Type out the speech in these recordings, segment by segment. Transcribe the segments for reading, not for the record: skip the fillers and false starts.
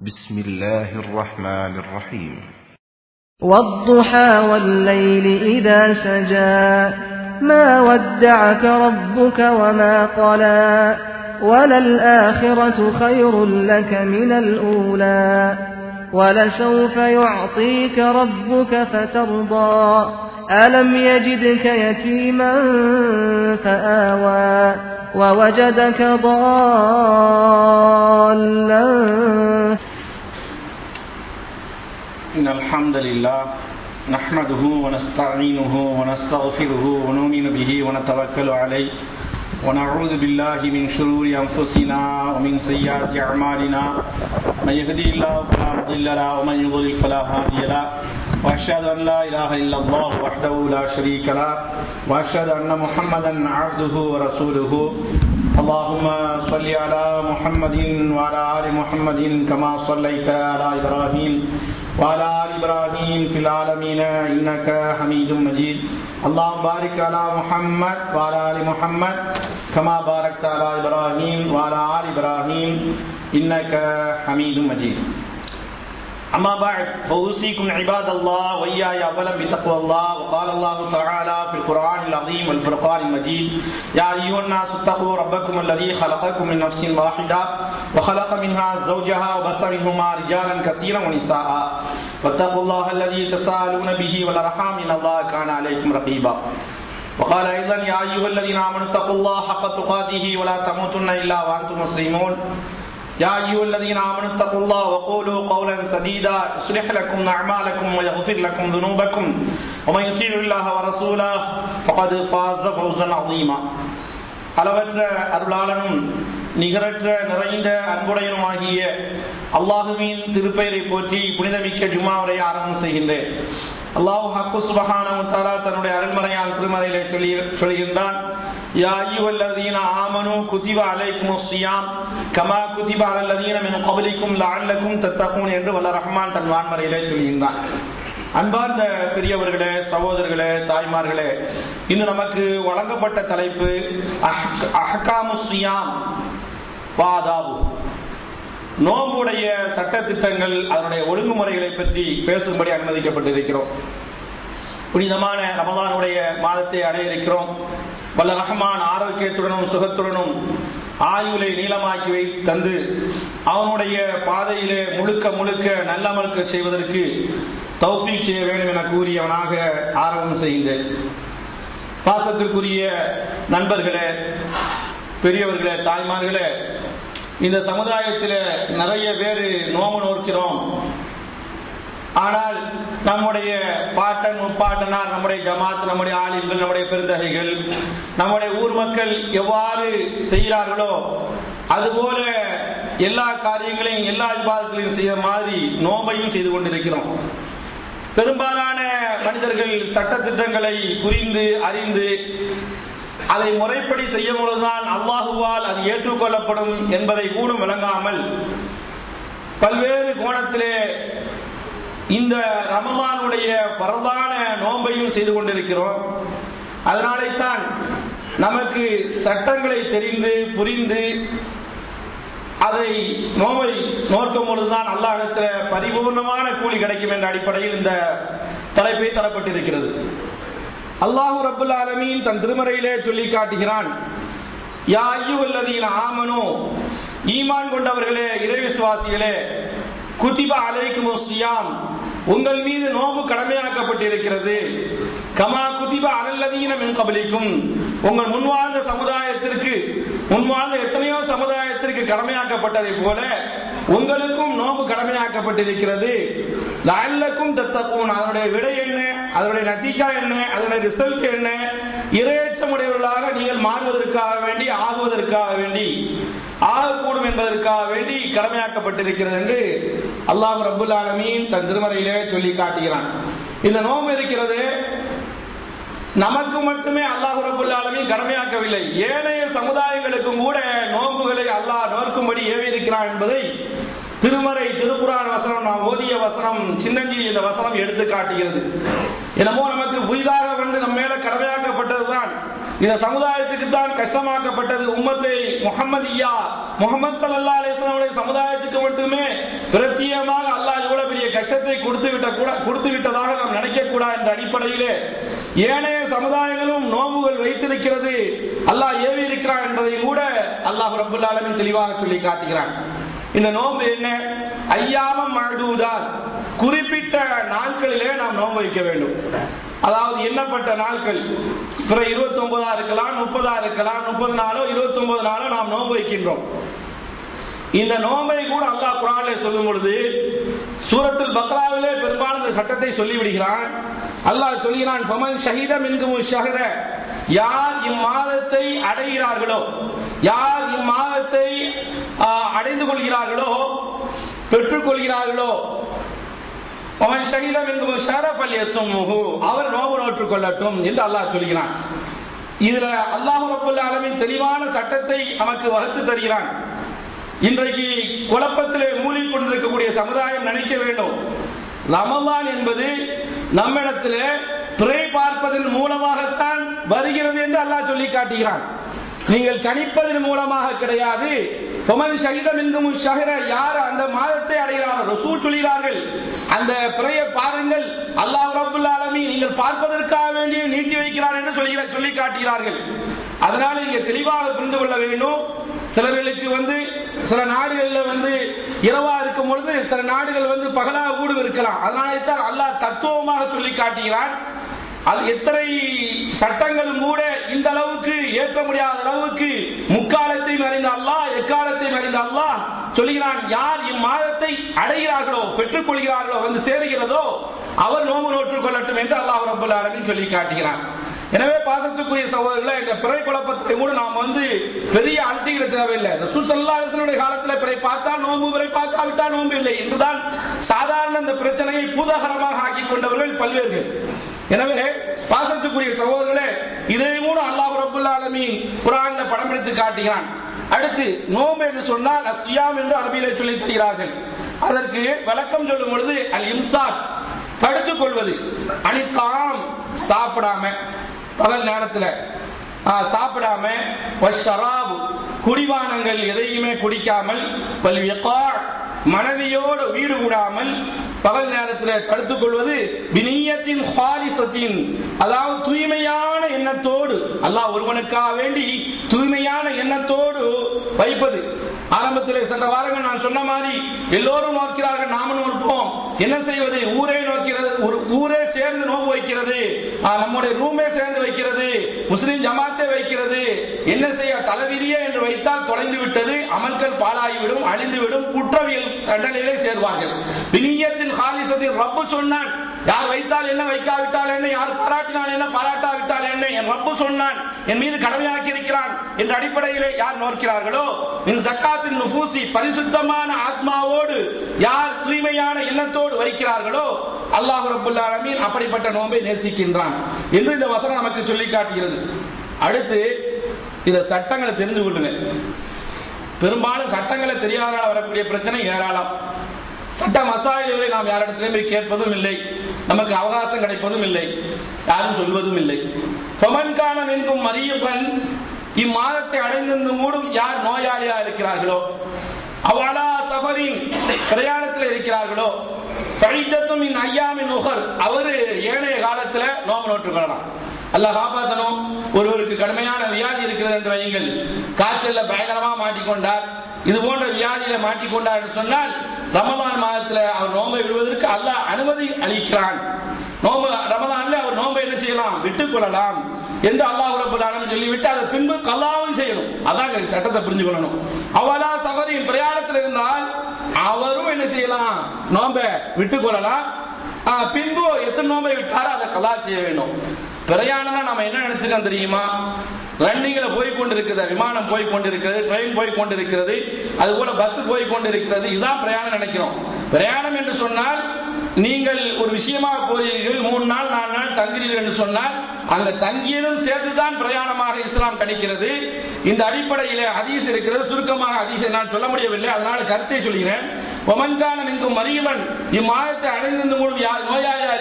بسم الله الرحمن الرحيم والضحى والليل إذا سجى ما ودعك ربك وما قلى وللآخرة خير لك من الأولى ولسوف يعطيك ربك فترضى ألم يجدك يتيما فآوى ووجدك ضالا. إن الحمد لله نحمده ونستعينه ونستغفره ونؤمن به ونتوكل عليه ونعوذ بالله من شرور أنفسنا ومن سيئات أعمالنا من يهدي الله فلا مضل له ومن يضلل فلا هادي له وأشهد أن لا إله إلا الله وحده لا شريك له وأشهد أن محمدا عبده ورسوله. اللهم صل على محمد وعلى آل محمد كما صليت على إبراهيم وعلى آل إبراهيم في العالمين إنك حميد مجيد. اللهم بارك على محمد وعلى آل محمد كما باركت على إبراهيم وعلى آل إبراهيم إنك حميد مجيد. أما بعد فأوصيكم عباد الله وإياي أولا بتقوى الله. وقال الله تعالى في القرآن العظيم والفرقان المجيد يا أيها الناس اتقوا ربكم الذي خلقكم من نفس واحدة وخلق منها زوجها وبث منهما رجالا كثيرا ونساء واتقوا الله الذي تساءلون به والأرحام إن الله كان عليكم رقيبا. وقال أيضا يا أيها الذين آمنوا اتقوا الله حق تقاته ولا تموتن إلا وأنتم مسلمون. يا أيها الذين آمنوا اتقوا الله وقولوا قولا سديدا يصلح لكم أعمالكم ويغفر لكم ذنوبكم ومن يطيع الله ورسوله فقد فاز فوزا عظيما. அளவற்ற அருளாளனும் நிகரற்ற நிறைந்த அன்புடையனுமாகிய அல்லாஹுவின் திருப்பெயரை போற்றி புனிதமிக்க ஜும்மாவை ஆரம்பம் செய்கின்றேன். அல்லாஹ் ஹக்கு சுப்ஹானஹு வ தஆலா தன்னுடைய அருள்மறையான் திருமறையிலே சொல்கின்றான் யா அய்யுஹல்லதீன ஆமனூ குதிப அலைக்குமுஸ் ஸியாம் கமா குதிப அலல்லதீன மின் கப்லிக்கும் லஅல்லக்கும் தத்தகூன் என்று வல்ல ரஹ்மான் தன் வான்மறையிலே சொல்கின்றான். அன்பார்ந்த பெரியவர்களே, சகோதரர்களே, தாய்மார்களே, இன்று நமக்கு வழங்கப்பட்ட தலைப்பு அஹ்காமுஸ் ஸியாம் வாதாபு, நோம்புடைய சட்டத்திட்டங்கள், அதனுடைய ஒழுங்குமுறைகளை பற்றி பேசும்படி அனுமதிக்கப்பட்டிருக்கிறோம். புனிதமான ரமதானுடைய மாதத்தை அடைய இருக்கிறோம். வல்ல ரஹ்மான் ஆரோக்கியத்துடனும் சுகத்துடனும் ஆயுளை நீளமாக்கி தந்து அவனுடைய பாதையிலே முழுக்க முழுக்க நல்லமல்க செய்வதற்கு தௌஃபீக் செய்ய வேண்டும் என கூறியவனாக ஆரம்பம் செய்கின்றேன். பாசத்திற்குரிய நண்பர்களே, பெரியவர்களே, தாய்மார்களே, இந்த சமுதாயத்தில் நிறைய பேர் நோம்பு நோக்கிறோம். ஆனால் நம்முடைய பாட்டன் முப்பாட்டனார், நம்முடைய ஜமாத், நம்முடைய ஆலிம்கள், நம்முடைய பெருந்தகைகள், நம்முடைய ஊர் மக்கள் எவ்வாறு செய்கிறார்களோ அதுபோல எல்லா காரியங்களையும் எல்லா இபாதத்தையும் செய்ய மாதிரி நோம்பையும் செய்து கொண்டிருக்கிறோம். பெரும்பாலான மனிதர்கள் சட்டத்திட்டங்களை புரிந்து அறிந்து அதை முறைப்படி செய்யும் பொழுதுதான் அல்லாஹுவால் அது ஏற்றுக்கொள்ளப்படும் என்பதை கூடும் விளங்காமல் பல்வேறு கோணத்திலே இந்த ரமலானுடைய ஃபர்தான நோன்பையும் செய்து கொண்டிருக்கிறோம். அதனாலே தான் நமக்கு சட்டங்களை தெரிந்து புரிந்து அதை நோவை நோக்கும் பொழுதுதான் அல்லாஹ்விடத்தில் பரிபூர்ணமான கூலி கிடைக்கும் என்ற அடிப்படையில் இந்த தலைப்பை தரப்பட்டிருக்கிறது. அல்லாஹ் ரப்புல் ஆலமீன் தன் திருமறையிலே சொல்லி காட்டுகிறான் யா அய்யுஹல்லதீன ஆமனூ, ஈமான் கொண்டவர்களே, இறைவிசுவாசிகளே, குதிப அலைக்குமுஸ் ஸியாம், உங்கள் மீது நோன்பு கடமையாக்கப்பட்டிருக்கிறது. கமா குதிப அலல்லதீன மின் கப்லிக்கும், உங்கள் முன்வாழ்ந்த சமுதாயத்திற்கு, முன்வாழ்ந்த எத்தனையோ சமுதாயத்திற்கு கடமையாக்கப்பட்டதை போல உங்களுக்கும் நோன்பு கடமையாக்கப்பட்டிருக்கிறது. லஅல்லக்கும் தத்தகூன், அதனுடைய விடை என்ன, அதனுடைய நத்தீஜா என்ன, அதனுடைய ரிசல்ட் என்ன, இறையச்சமுடையவர்களாக நீங்கள் மாறுவதற்காக வேண்டி, ஆகுவதற்காக வேண்டி, ஆகக்கூடும் என்பதற்காக வேண்டி கடமையாக்கப்பட்டிருக்கிறது என்று அல்லாஹ் ரப்புல் ஆலமீன் தன் திருமறையிலே சொல்லி காட்டுகிறான். இந்த நோன்பு இருக்கிறது நமக்கு மட்டுமே அல்லாஹ் ரப்புல் ஆலமீன் கடமையாக்கவில்லை, ஏனைய சமுதாயங்களுக்கும் கூட நோன்புகளை அல்லாஹ் நோக்கும்படி ஏவி இருக்கிறான் என்பதை திருமறை திருக்குர்ஆன் வசனம், நாம் ஓதிய வசனம், சின்னஞ்சிறி இந்த வசனம் எடுத்து காட்டுகிறது. என்னமோ நமக்கு புதிதாக வந்து நம்ம மேல கடமையாக்கப்பட்டதுதான், இந்த சமுதாயத்துக்கு தான் கஷ்டமாக்கப்பட்டது. உம்மத்தை முஹம்மதியா, முஹம்மது ஸல்லல்லாஹு அலைஹி வஸல்லம் சமுதாயத்துக்கு மட்டுமே பிரத்யேகமாக அல்லாஹ் இவ்வளவு பெரிய கஷ்டத்தை கொடுத்து விட்டதாக நாம் நினைக்க கூடாது என்ற அடிப்படையிலே ஏனைய சமுதாயங்களும் நோன்புகள் வைத்திருக்கிறது, அல்லாஹ் ஏவி இருக்கிறான் என்பதை கூட அல்லாஹ் ரப்பல் ஆலமீன் தெளிவாக சொல்லி காட்டுகிறான். இந்த நோன்பு என்ன? ஐயாமம் மஅதூதாத், குறிப்பிட்ட நாட்களிலே நாம் நோன்பு வைக்க வேண்டும். அதாவது எண்ணப்பட்ட நாட்கள், பிற 29 இருக்கலாம், 30 இருக்கலாம், 30 நாளோ 29 நாளோ நாம் நோன்பு வைக்கின்றோம். இந்த நோன்பை கூட அல்லாஹ் குர்ஆனிலே சொல்லும் பொழுது சூரத்துல் பக்ராவிலே பெரும்பாலும் இந்த சட்டத்தை சொல்லிவிடுகிறான். அல்லாஹ் சொல்கிறான், ஃபமன் ஷஹித மின்கும் ஷஹர, யார் இம்மாதத்தை அடைகிறார்களோ, யார் இம்மாதத்தை அடைந்து கொள்கிறார்களோ, பெற்றுக் கொள்கிறார்களோ, அவன் ஷஹீதம் என்கும் ஷரஃபல் யஸுமுஹு, அவர் நோன்பு நோற்றுக் கொள்ளட்டும் என்று அல்லாஹ் சொல்கிறான். இதுல அல்லாஹ் ரப்பல் ஆலமீன் தெளிவான சட்டத்தை நமக்கு வகுத்து தருகிறான். இன்றைக்கு குழப்பத்திலே மூழ்கிக் கொண்டிருக்கக்கூடிய சமுதாயம் நினைக்க வேண்டும், ரமலான் என்பது நம்மிடத்திலே பிறை பார்ப்பதன் மூலமாகத்தான் வருகிறது என்று அல்லாஹ் சொல்லி காட்டுகிறான். நீங்கள் கணிப்பதன் மூலமாக கிடையாது. ஃபமன் ஷஹித மின்கும் ஷஹர, யார் அந்த மாதத்தை அடைகிறார்கள், ரசூல் சொல்கிறார்கள், அந்த பிறையை பாருங்கள், அல்லாஹ் ரப்பல் ஆலமீன் நீங்கள் பார்ப்பதற்காக வேண்டிய நீட்டி வைக்கிறார் என்று சொல்லி காட்டுகிறார்கள். அதனால இங்க தெளிவாக புரிந்து கொள்ள வேண்டும். சிலர்களுக்கு சில நாடுகளில் இரவா இருக்கும் பொழுது சில நாடுகள் பகலாக கூடும் இருக்கலாம். அதனால தான் அல்லாஹ் தத்துவமாக சொல்லி காட்டுகிறான். எத்தனை சட்டங்களும் கூட இந்த அளவுக்கு ஏற்ற முடியாத அளவுக்கு முக்காலத்தையும் அறிந்த அல்லாஹ், எக்காலத்தையும் அறிந்த அல்லாஹ் சொல்கிறான், யார் இம்மாதத்தை அடைகிறார்களோ, பெற்றுக் கொள்கிறார்களோ, சேருகிறதோ, அவர் நோன்பு நோற்றுக் கொள்ளட்டும் என்று அல்லாஹ் ரப்பல் ஆலமீன் சொல்லி காட்டுகிறான். எனவே பாசத்துக்குரிய சகோதரர்களே, இந்த பிறை குழப்பத்தை கூட நாம் பெரிய அல்டிகிட தேவையில்லை. ரசூல் ஸல்லல்லாஹு அலைஹி வஸல்லம் காலத்தில் பிறை பார்த்தால் நோன்பு, பிறை பார்க்காவிட்டால் நோன்பு இல்லை என்றுதான் சாதாரண இந்த பிரச்சனையை பூதகரமாக ஆக்கி கொண்டவர்கள் பல்வேறு. எனவே பாசத்துக்குரிய சகோதரர்களே, இதை கூட அல்லாஹ் ரப்பல் ஆலமீன் குர்ஆன்ல படம் பிடித்து காட்டுகிறான். அடுத்து நோன்பு என்று சொன்னால் அஸ்ஸியாம் என்று அரபியிலே சொல்லி தருகிறார்கள். அதற்கு விளக்கம் சொல்லும் பொழுது அல் இம்சாக், தடுத்துக் கொள்வது, அனித்தாம் சாப்பிடாம, பகல் நேரத்தில் சாப்பிடாம, வஷ்ஷராப் குடிபானங்கள் எதையுமே குடிக்காமல், வல் விகா மனைவியோடு வீடு கூடாமல் பகல் நேரத்தில் தடுத்துக் கொள்வது, பினியத்தின் ஹாலிசத்தின், அதாவது தூய்மையான எண்ணத்தோடு, அல்லாஹ் ஒருவனுக்காக வேண்டி தூய்மையான எண்ணத்தோடு வைப்பது. ஆரம்பத்தில் சென்ற வாரங்கள் நான் சொன்ன மாதிரி எல்லோரும் நோக்கிறார்கள், நாமும் நோற்போம். என்ன செய்வது? ஊரே நோக்கிறது, ஊரே சேர்ந்து நோன்பு வைக்கிறது, நம்முடைய ரூமே சேர்ந்து வைக்கிறது, முஸ்லிம் ஜமாத்தே வைக்கிறது. என்ன செய்ய? தலைவிதியே என்று வைத்தால் தொலைந்து விட்டது, அமல்கள் பாழாகிவிடும், அழிந்துவிடும், குற்றவியல் தண்டனையிலே சேர்வார்கள். பினியத்தின் ஹாலிசத்தின் ரப்பு சொன்னான், யார் வைத்தால் என்ன, வைக்காவிட்டால் என்ன, யார் பாராட்டினால் என்ன, பாராட்டாவிட்டால் என்ன, என் ரப்பு சொன்னான், என் மீது கடமையாக்கி இருக்கிறான் என்ற அடிப்படையிலே யார் நோக்கிறார்களோ, இந்த ஜக்காத்தின் நுஃபூசி பரிசுத்தமான ஆத்மாவோடு யார் தூய்மையான எண்ணத்தோடு வைக்கிறார்களோ, அல்லாஹ் ரப்பல் ஆலமீன் அப்படிப்பட்ட நோன்பை நேசிக்கின்றான் என்று இந்த வசனம் நமக்கு சொல்லி காட்டுகிறது. அடுத்து இந்த சட்டங்களை தெரிந்து கொள்ளுங்க. பெரும்பாலும் சட்டங்களை தெரியாததால் வரக்கூடிய பிரச்சனை ஏராளம். சட்ட மசாயல்களை நாம் யாரிடத்திலும் போய் கேட்பதும் இல்லை, நமக்கு அவகாசம் கிடைப்பதும் இல்லை, யாரும் சொல்வதும் இல்லை. ஃபமன்கான மின்கும் மரியபன், இம்மாதத்தை அடைந்திருந்து மூடும் யார் நோயாளியா இருக்கிறார்களோ, அவளா சஃபரின் பிரயாணத்தில் இருக்கிறார்களோ, ஃபைதத்தும் மின் ஐயாமின் உஹர், அவரு ஏனைய காலத்துல நோன்பு நோற்றுக் கொள்ளலாம். அல்லாஹ் காப்பாற்றணும். ஒருவருக்கு கடுமையான வியாதி இருக்கிறது என்று வையுங்கள், காய்ச்சல்ல பயங்கரமா மாட்டிக்கொண்டார், இது போன்ற வியாதியில மாட்டிக்கொண்டார் என்று சொன்னால் ரமதான் மாதத்துல அவர் நோன்பை விடுவதற்கு அல்லாஹ் அனுமதி அளிக்கிறான். நோன்பு ரமதான்ல அவர் நோன்பை என்ன செய்யலாம்? விட்டுக் கொள்ளலாம் என்று அல்லாஹ் ரப்பல் ஆலமீன் சொல்லிவிட்டு அதை பின்பு கல்லாவும் செய்யணும். அதான் சட்டத்தை புரிஞ்சு கொள்ளணும். அவலா சஃபரின் பிரயாணத்தில் இருந்தால் அவரும் என்ன செய்யலாம்? நோன்பை விட்டுக் கொள்ளலாம். பின்பு எத்தனை நோன்பை விட்டாரோ அதை கல்லா செய்ய வேண்டும். பிரயாணம்னா நம்ம என்ன நினைச்சுக்கோம் தெரியுமா? ரன்னிங்ல போய் கொண்டிருக்கிறது, விமானம் போய் கொண்டிருக்கிறது, ட்ரெயின் போய் கொண்டிருக்கிறது, அது போல பஸ் போய் கொண்டிருக்கிறது, இதுதான் பிரயாணம் நினைக்கிறோம். பிரயாணம் என்று சொன்னால் நீங்கள் ஒரு விஷயமாக போறீர்கள், 3 நாள் 4 நாள் தங்குறீர்கள் என்று சொன்னால் அங்க தங்கியதும் சேர்த்துதான் பிரயாணமாக இஸ்லாம் கணிக்கிறது. இந்த அடிப்படையில் ஹதீஸ் இருக்கிறது. சுருக்கமாக ஹதீஸை நான் சொல்ல முடியவில்லை, அதனால கருத்தை சொல்கிறேன். ஒமன்கானம் எங்கும் மரியவன் இம்மாதத்தை அடைந்திருந்து மூலம் யார் நோயாளியா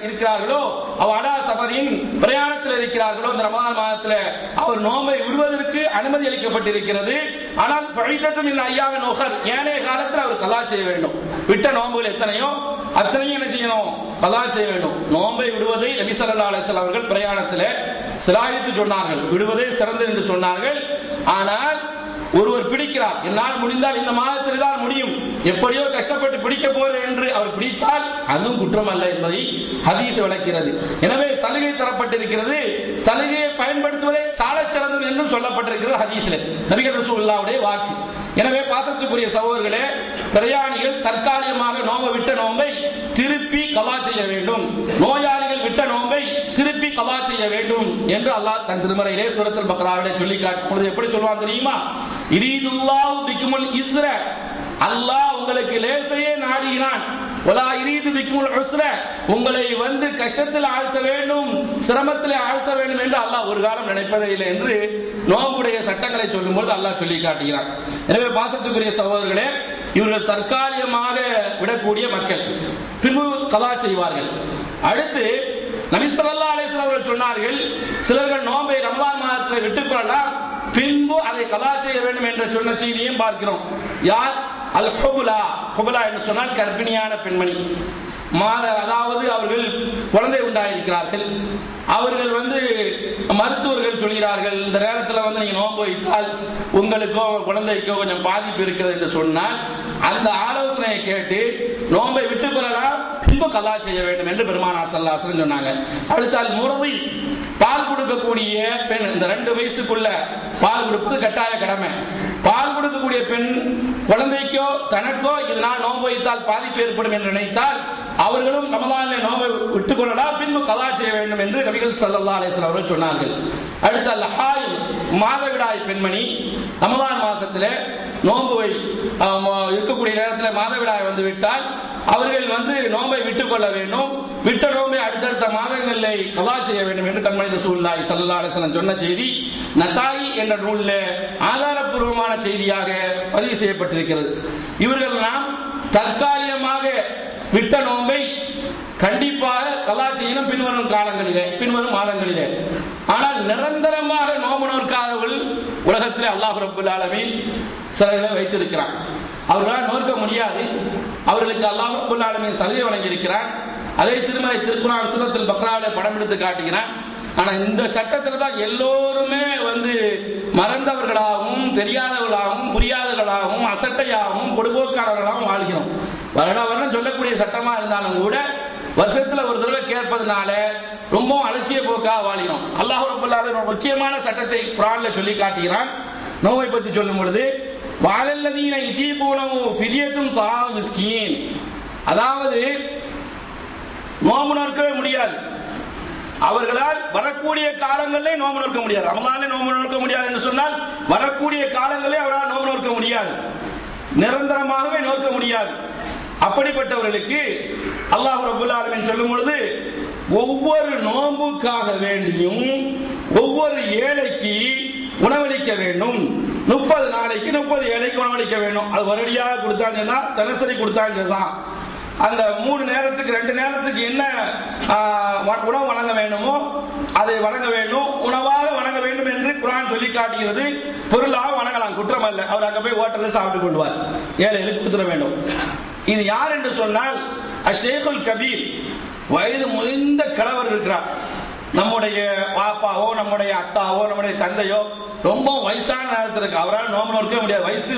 இருக்கிறார்களோ அவர் அலா சஃபரின் பிரயாணத்தில் இருக்கிறார்களோ இந்த ரமலான் மாதத்தில் அவர் நோன்பை விடுவதற்கு அனுமதி அளிக்கப்பட்டிருக்கிறது. ஆனால் ஃபைதத்துமின் ஐயாவின் உஹர் ஏனைய காலத்தில் அவர் கலா செய்ய வேண்டும். விட்ட நோன்புகள் எத்தனையோ அத்தனையும் என்ன செய்யணும்? கலா செய்ய வேண்டும். நோன்பை விடுவதை நபி ஸல்லல்லாஹு அலைஹி வஸல்லம் அவர்கள் பிரயாணத்தில் சிலாயித்து சொன்னார்கள், விடுவதே சிறந்தது என்று சொன்னார்கள். ஆனால் ஒருவர் பிடிக்கிறார், என்னால் முடிந்தால் இந்த மாதத்தில் தான் முடியும், எப்படியோ கஷ்டப்பட்டு பிடிக்க போறேன் என்று அவர் பிடித்தால் அதுவும் குற்றம் அல்ல என்பதை ஹதீஸ் விளக்கிறது. எனவே சலுகை தரப்பட்டிருக்கிறது, சலுகையை பயன்படுத்துவதே சாலச் சிறந்தது என்றும் சொல்லப்பட்டிருக்கிறது ஹதீஸ்ல, நபிகள் ரசூலுல்லாஹ்வுடைய வாக்கு. எனவே பாசத்துக்குரிய சகோதரர்களே, பிரயாணிகள் தற்காலிகமாக நோன்பை விட்ட நோன்பை திருப்பி கலா செய்ய வேண்டும், நோயாளிகள் விட்ட நோன்பை திருப்பி கலா செய்ய வேண்டும் என்று அல்லாஹ் தன் திருமறையிலே சூரத்துல் பக்ராவிலே சொல்லி காட்டும் பொழுது எப்படி சொல்வான் தெரியுமா? இரீதுல்லாஹு பிக்குமுல் இஸ்ர, அல்லாஹ் உங்களுக்கு லேசையே நாடுகிறான், வலா இரீது பிக்குமுல் உஸ்ர, உங்களை வந்து கஷ்டத்தில் ஆழ்த்த வேண்டும், சிரமத்தில் ஆழ்த்த வேண்டும் என்று அல்லாஹ் ஒரு காலம் நினைப்பதே இல்லை என்று நோம்புடைய சட்டங்களை சொல்லும் பொழுது அல்லாஹ் சொல்லி காட்டுகிறான். எனவே பாசத்துக்குரிய சகோதரர்களே, இவர்கள் தற்காலிகமாக விடக்கூடிய மக்கள் பின்பு கலா செய்வார்கள். அடுத்து நபி ஸல்லல்லாஹு அலைஹி வஸல்லம் அவர்கள் சொன்னார்கள், சிலர்கள் நோன்பை ரமலான் மாதத்தில் விட்டுக் கொள்ளலாம், பின்பு அதை கலா செய்ய வேண்டும் என்ற சொன்ன செய்தியையும் பார்க்கிறோம். யார்? அல் ஹுபுலா. ஹுபுலா என்று சொன்னால் கர்ப்பிணியான பெண்மணி, அதாவது அவர்கள் குழந்தை உண்டாயிருக்கிறார்கள், அவர்கள் மருத்துவர்கள் சொல்கிறார்கள் இந்த நேரத்தில் நீங்க நோன்பு வைத்தால் உங்களுக்கோ குழந்தைக்கோ கொஞ்சம் பாதிப்பு இருக்கிறது என்று சொன்னால் அந்த ஆலோசனையை கேட்டு நோன்பை விட்டுக் கொள்ளலாம், பின்பு கலா செய்ய வேண்டும் என்று பெருமானார் ஸல்லல்லாஹு அலைஹி வஸல்லம் சொன்னாங்க. அடுத்தால் முர்தி, பால் கொடுக்கக்கூடிய பெண், இந்த 2 வயசுக்குள்ள பால் கொடுப்பது கட்டாய கடமை. பால் கொடுக்கக்கூடிய பெண் குழந்தைக்கோ தனக்கோ இதனால் நோன்பு வைத்தால் பாதிப்பு ஏற்படும் என்று நினைத்தால் அவர்களும் ரமலானில் நோன்பை விட்டுக் கொள்ளலாம், பின்பு கலா செய்ய வேண்டும் என்று நபிகள் ஸல்லல்லாஹு அலைஹி வஸல்லம் அவர்கள் சொன்னார்கள். அடுத்த லஹாயில், மாதவிடாய் பெண்மணி, ரமலான் மாசத்திலே நோன்புவை இருக்கக்கூடிய நேரத்தில் மாதவிடாய் வந்து விட்டால் அவர்கள் நோன்பை விட்டுக் கொள்ள வேண்டும், விட்ட நோன்பை அடுத்தடுத்த மாதங்களில் கலா செய்ய வேண்டும் என்று கண்மணி ரசூலுல்லாஹி ஸல்லல்லாஹு அலைஹி வஸல்லம் சொன்ன செய்தி நசாயி என்ற நூலில் ஆதாரப்பூர்வமான செய்தியாக பதிவு செய்யப்பட்டிருக்கிறது. இவர்கள் நாம் தற்காலிகமாக விட்ட நோன்பை கண்டிப்பாக கலா செய்யணும் பின்வரும் காலங்களிலே, பின்வரும் மாதங்களிலே. ஆனால் நிரந்தரமாக நோன்பு நோக்காதவர்கள் உலகத்திலே அல்லாஹ் ரப்பல் ஆலமீன் சிலர்களை வைத்திருக்கிறான். அவர்களால் நோக்க முடியாது, அவர்களுக்கு அல்லாஹ் ரப்பல் ஆலமீன் சலுகை வழங்கி இருக்கிறான். அதே திருமறை திருக்குர்ஆன் சூரத்துல் பக்ராவிலே படம் எடுத்து காட்டுகிறான். ஆனா இந்த சட்டத்தில் தான் எல்லோருமே மறந்தவர்களாகவும் தெரியாதவர்களாகவும் புரியாதவர்களாகவும் அசட்டையாகவும் பொடுபோக்கானவர்களாகவும் வாழ்கிறோம். வருடா வருடம் சொல்லக்கூடிய சட்டமா இருந்தாலும் கூட வருஷத்துல ஒரு தடவை கேட்பதனால ரொம்ப அலட்சிய போக்காக வாழ்கிறோம். அல்லாஹ் ரப்பல் ஆலமீன் முக்கியமான சட்டத்தை குர்ஆன்ல சொல்லி காட்டுகிறான். நோவை பற்றி சொல்லும் பொழுது வஅலல்லதீன யுதீகூனஹு ஃபித்யத்துன் தஆம் மிஸ்கீன், அதாவது நோன்பு நோக்கவே முடியாது, அவர்களால் வரக்கூடிய காலங்களிலே நோன்பு நோக்க முடியாது, ரமலானிலே நோன்பு நோக்க முடியாது என்று சொன்னால் வரக்கூடிய காலங்களிலே அவரால் நோன்பு நோக்க முடியாது, நிரந்தரமாகவே நோக்க முடியாது. அப்படிப்பட்டவர்களுக்கு அல்லாஹ் ரப்பல் ஆலமீன் சொல்லும் பொழுது ஒவ்வொரு நோன்புக்காக வேண்டியும் ஒவ்வொரு ஏழைக்கு உணவளிக்க வேண்டும், 30 நாளைக்கு 30 ஏழைக்கு உணவளிக்க வேண்டும். அது வருடியாக கொடுத்தாங்கன்னா தினசரி கொடுத்தாங்கதான் அந்த 3 நேரத்துக்கு 2 நேரத்துக்கு என்ன உணவு வழங்க வேண்டுமோ அதை வழங்க வேண்டும், உணவாக வழங்க வேண்டும் என்று குர்ஆன் சொல்லி காட்டுகிறது. பொருளாக வழங்கலாம், குற்றம் அல்ல. அவர் அங்க போய் ஹோட்டலில் சாப்பிட்டு கொள்வார், ஏழைகளுக்கு கொடுத்துட வேண்டும். இது யார் என்று சொன்னால் அஷேகுல் கபீர், வயது முதிர்ந்த கிழவர் இருக்கிறார். நம்முடைய பாப்பாவோ நம்முடைய அத்தாவோ நம்முடைய தந்தையோ ரொம்ப வயசான நேரத்தில் இருக்கு, அவரால் நோன்பு நோக்க முடியாது. வயசு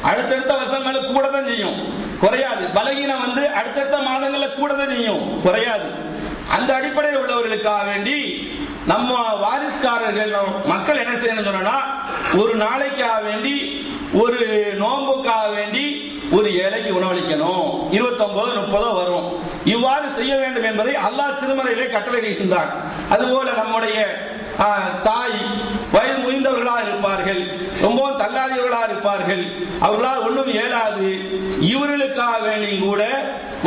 அடுத்தடுத்த வருஷங்களுக்கு கூட தான் செய்யும், குறையாது. பலகீனம் அடுத்தடுத்த மாதங்களில் கூட தான் செய்யும், குறையாது. அந்த அடிப்படையில் உள்ளவர்களுக்காக வேண்டி நம்ம வாரிசுக்காரர்கள் மக்கள் என்ன செய்யணும் சொன்னா, ஒரு நாளைக்காக வேண்டி ஒரு நோன்புக்காக வேண்டி ஒரு ஏழைக்கு உணவளிக்கணும், 29 30 வரும். இவ்வாறு செய்ய வேண்டும் என்பதை அல்லாஹ் திருமறையிலே கட்டளையிடுகின்றான். அதுபோல நம்முடைய தாய் வயது முதிர்ந்தவர்களாக இருப்பார்கள், ரொம்பவும் தள்ளாதியவர்களாக இருப்பார்கள், அவர்களால் ஒன்றும் இயலாது, இவர்களுக்காக வேண்டியும் கூட